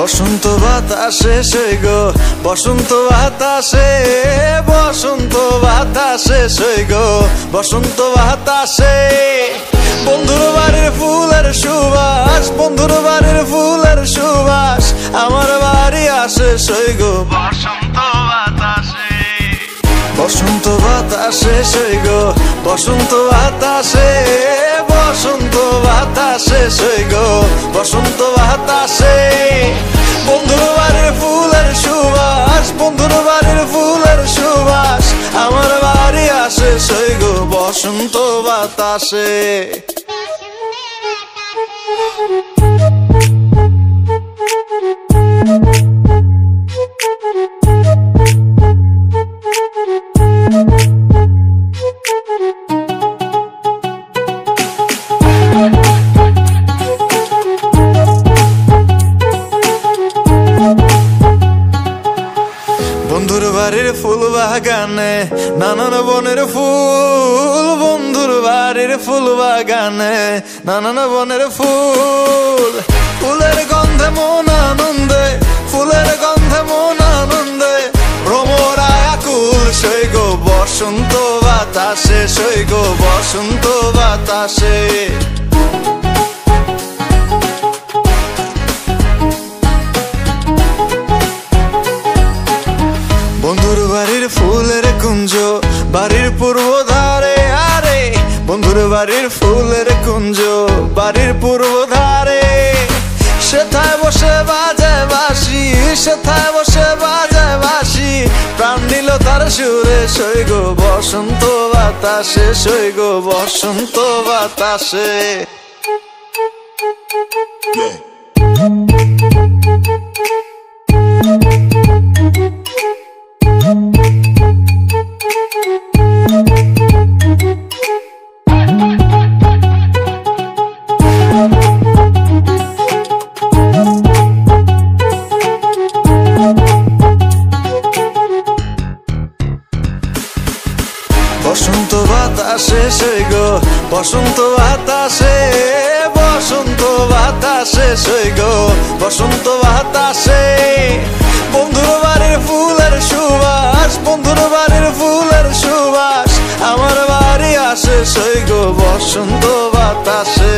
বসন্ত বাতাসে সই গো, বসন্ত বাতাসে, বসন্ত বাতাসে সই গো, বসন্ত বাতাসে। বন্ধুর বাড়ির ফুলের সুবাস, বন্ধুর বাড়ির ফুলের সুবাস আমার বাড়ি আসে সই গো, বসন্ত বাতাসে। বসন্ত বাতাসে সই গো, বসন্ত বাতাসে, বসন্ত বাতাসে সই গো, বসন্ত বাতাসে। বন্ধুর বাড়ির ফুলের সুবাস, বন্ধুর বাড়ির ফুলের সুবাস আমার বাড়ি আসে সই গো, বসন্ত বাতাসে। বন্ধুর বাড়ির ফুল বাগানে নানান বনের ফুল, বন্ধুর বাড়ির ফুল বাগানে নানান বনের ফুল। ফুলের গন্ধে মন আনন্দে, ফুলের গন্ধে মন আনন্দে ভ্রমরায় আকুল সই গো, বসন্ত বাতাসে সই গো, বসন্ত বাতাসে। বন্ধুর বাড়ির ফুলের কুঞ্জ বাড়ির পূর্ব ধারে, আরে বন্ধুর বাড়ির ফুলের কুঞ্জ বাড়ির পূর্ব ধারে। সেথায় বসে বাজায় বাঁশি, সেথায় বসে বাজায় বাঁশি প্রাণ নিল তার সুরে সই গো, বসন্ত বাতাসে সই গো, বসন্ত বাতাসে। বসন্ত বাতাসে সই গো, বসন্ত বাতাসে, বসন্ত বাতাসে সই গো, বসন্ত বাতাসে। বন্ধুর বাড়ির ফুলের সুবাস, বন্ধুর বাড়ির ফুলের সুবাস আমার বাড়ি আসে সই গো, বসন্ত বাতাসে।